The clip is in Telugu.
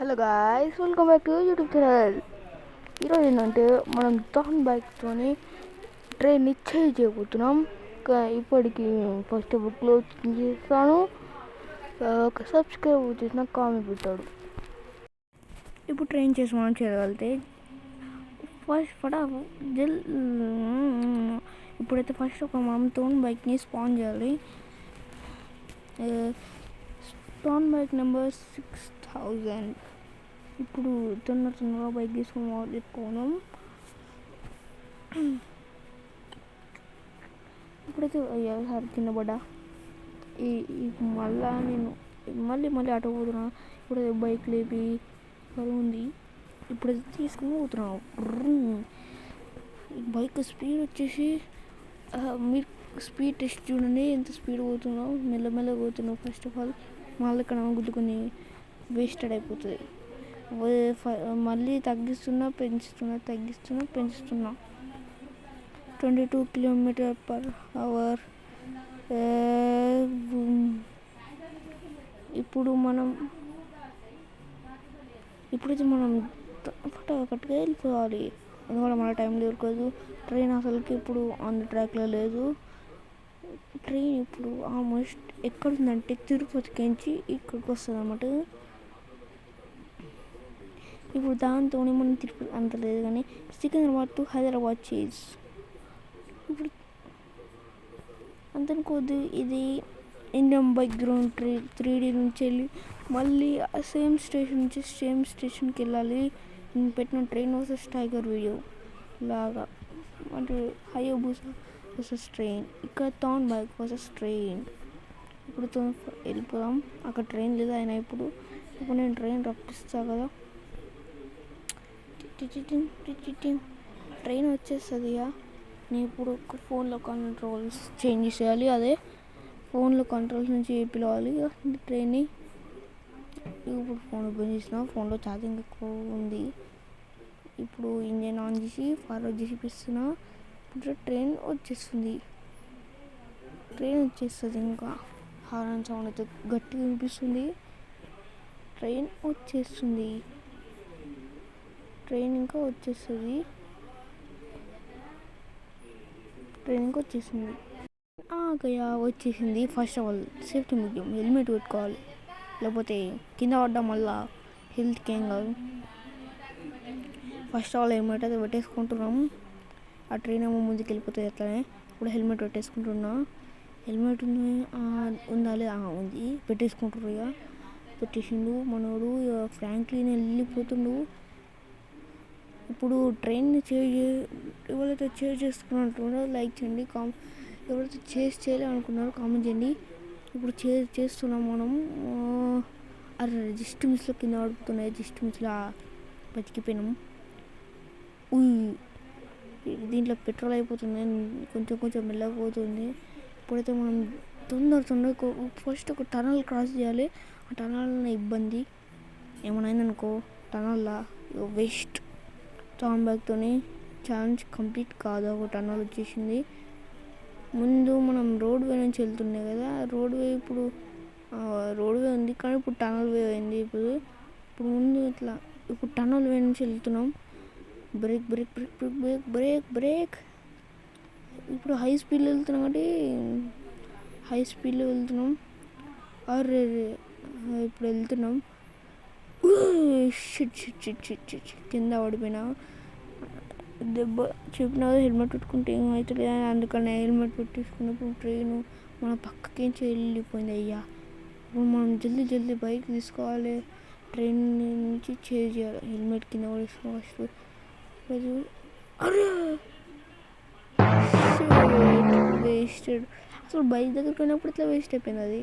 Hello guys, welcome back to YouTube channel. ఈరోజు ఏంటంటే మనం థాన్ బైక్తోని ట్రైన్ని చేయబోతున్నాం. ఇప్పటికి ఫస్ట్ క్లోజ్ చేస్తాను. ఒక సబ్స్క్రైబ్ చేసిన కామెంట్ పెట్టాడు. ఇప్పుడు ట్రైన్ చేసి మనం చేయగలిగితే ఇప్పుడైతే ఫస్ట్ ఒక మనం థాన్ బైక్ని స్పాన్ చేయాలి. Than bike number 6000. ఇప్పుడు తొందరగా బైక్ తీసుకుని ఎక్కువను. ఇప్పుడైతే సారి కింద పడ్డా. మళ్ళీ ఆటో పోతున్నా. ఇప్పుడైతే బైక్ లేపి ఉంది. ఇప్పుడైతే తీసుకుని పోతున్నాం. బైక్ స్పీడ్ వచ్చేసి మీరు స్పీడ్ టెస్ట్ చూడండి, ఎంత స్పీడ్ పోతున్నావు. మెల్లమెల్లగా పోతున్నావు. ఫస్ట్ ఆఫ్ ఆల్ మళ్ళీ ఇక్కడ గుద్దుకొని వేస్టెడ్ అయిపోతుంది. మళ్ళీ తగ్గిస్తున్నా పెంచుతున్నా 22 km/h. ఇప్పుడైతే మనం ఫటాఫట్గా వెళ్ళిపోవాలి. ఎందుకంటే మన టైం దొరకదు. ట్రైన్ అసలుకి ఇప్పుడు ఆన్ ది ట్రాక్లో లేదు. ట్రైన్ ఇప్పుడు ఆల్మోస్ట్ ఎక్కడుందంటే తిరుపతికించి ఇక్కడికి వస్తుంది అన్నమాట. ఇప్పుడు దాంతో మనం తిరుపతి అంత లేదు, కానీ సికింద్రాబాద్ టు హైదరాబాద్ చేజ్. ఇప్పుడు అంతనుకోద్దు, ఇది ఇండియన్ బైక్ గ్రౌండ్ 3D నుంచి వెళ్ళి మళ్ళీ సేమ్ స్టేషన్కి వెళ్ళాలి. నేను పెట్టిన ట్రైన్ వర్సెస్ టైగర్ వీడియో లాగా, అంటే హయాబుసా వర్సెస్ ట్రైన్, ఇక్కడ థాన్ బైక్ వర్సెస్ ట్రైన్. ఇప్పుడు వెళ్ళిపోదాం. అక్కడ ట్రైన్ లేదు అయినా ఇప్పుడు నేను ట్రైన్ రప్పిస్తా కదా. ట్రైన్ వచ్చేస్తుంది. నేను ఇప్పుడు ఫోన్లో కంట్రోల్స్ చేంజ్ చేయాలి. అదే ఫోన్లో కంట్రోల్స్ నుంచి పిలవాలి ట్రైన్ని. ఇప్పుడు ఫోన్ ఓపెన్ చేసిన, ఫోన్లో ఛార్జింగ్ ఎక్కువ ఉంది. ఇప్పుడు ఇంజన్ ఆన్ చేసి ఫార్వర్డ్ చేసి పిస్తున్నా. ఇప్పుడు ట్రైన్ వచ్చేస్తుంది. ఇంకా హారన్ సౌండ్ అయితే గట్టిగా వినిపిస్తుంది. ట్రైన్ ఇంకా వచ్చేస్తుంది. వచ్చేసింది. ఫస్ట్ ఆఫ్ ఆల్ సేఫ్టీ ముఖ్యం. హెల్మెట్ పెట్టుకోవాలి, లేకపోతే కింద పడ్డం వల్ల హెల్త్కి ఏం కాదు. ఫస్ట్ ఆఫ్ ఆల్ హెల్మెట్ అయితే పెట్టేసుకుంటున్నాము. ఆ ట్రైన్ ఏమో ముందుకు వెళ్ళిపోతుంది అట్లనే. ఇప్పుడు హెల్మెట్ పెట్టేసుకుంటున్నా. హెల్మెట్ ఉండాలి, ఉంది, పెట్టేసుకుంటారు. ఇక పెట్టేసిండు మనోడు. ఫ్రాంక్లిన్ వెళ్ళిపోతుండు. ఇప్పుడు ట్రైన్ ఎవరైతే చేసుకున్నట్టు లైక్ చేయండి. ఎవరైతే చేయాలనుకున్నారో కామెంట్ చేయండి. ఇప్పుడు చేస్తున్నాం మనం. జస్ట్ మిస్లో కింద పడుతున్నాయి. జస్ట్ మిస్లో బతికిపోయినాం. దీంట్లో పెట్రోల్ అయిపోతుంది. కొంచెం మెల్లగా పోతుంది. ఇప్పుడైతే మనం తొందరగా ఫస్ట్ ఒక టనల్ క్రాస్ చేయాలి. ఆ టనల్ ఇబ్బంది ఏమైనా అయిందనుకో, టనల్లా వేస్ట్. థాన్ బైక్తో ఛాలెంజ్ కంప్లీట్ కాదు. ఒక టనల్ వచ్చేసింది. ముందు మనం రోడ్ వే నుంచి వెళ్తుండే కదా. రోడ్ వే ఉంది, కానీ ఇప్పుడు టనల్ వే అయింది. ఇప్పుడు ముందు ఇప్పుడు టనల్ వే నుంచి వెళ్తున్నాం. బ్రేక్. ఇప్పుడు హై స్పీడ్లో వెళ్తున్నాం కాబట్టి ఇప్పుడు వెళ్తున్నాం. కింద పడిపోయినా. దెబ్బ చెప్పినా హెల్మెట్ పెట్టుకుంటే ఏమవుతుంది, అందుకని హెల్మెట్ పెట్టేసుకున్నప్పుడు ట్రైన్ మన పక్కకించి వెళ్ళిపోయింది. ఇప్పుడు మనం జల్దీ బైక్ తీసుకోవాలి. ట్రైన్ నుంచి చేంజ్ చేయాలి. హెల్మెట్ కింద పడేసుకోవాలి ఫస్ట్. వేస్టెడ్. అసలు బైక్ దగ్గర పోయినప్పుడు ఇట్లా వేస్ట్ అయిపోయింది. అది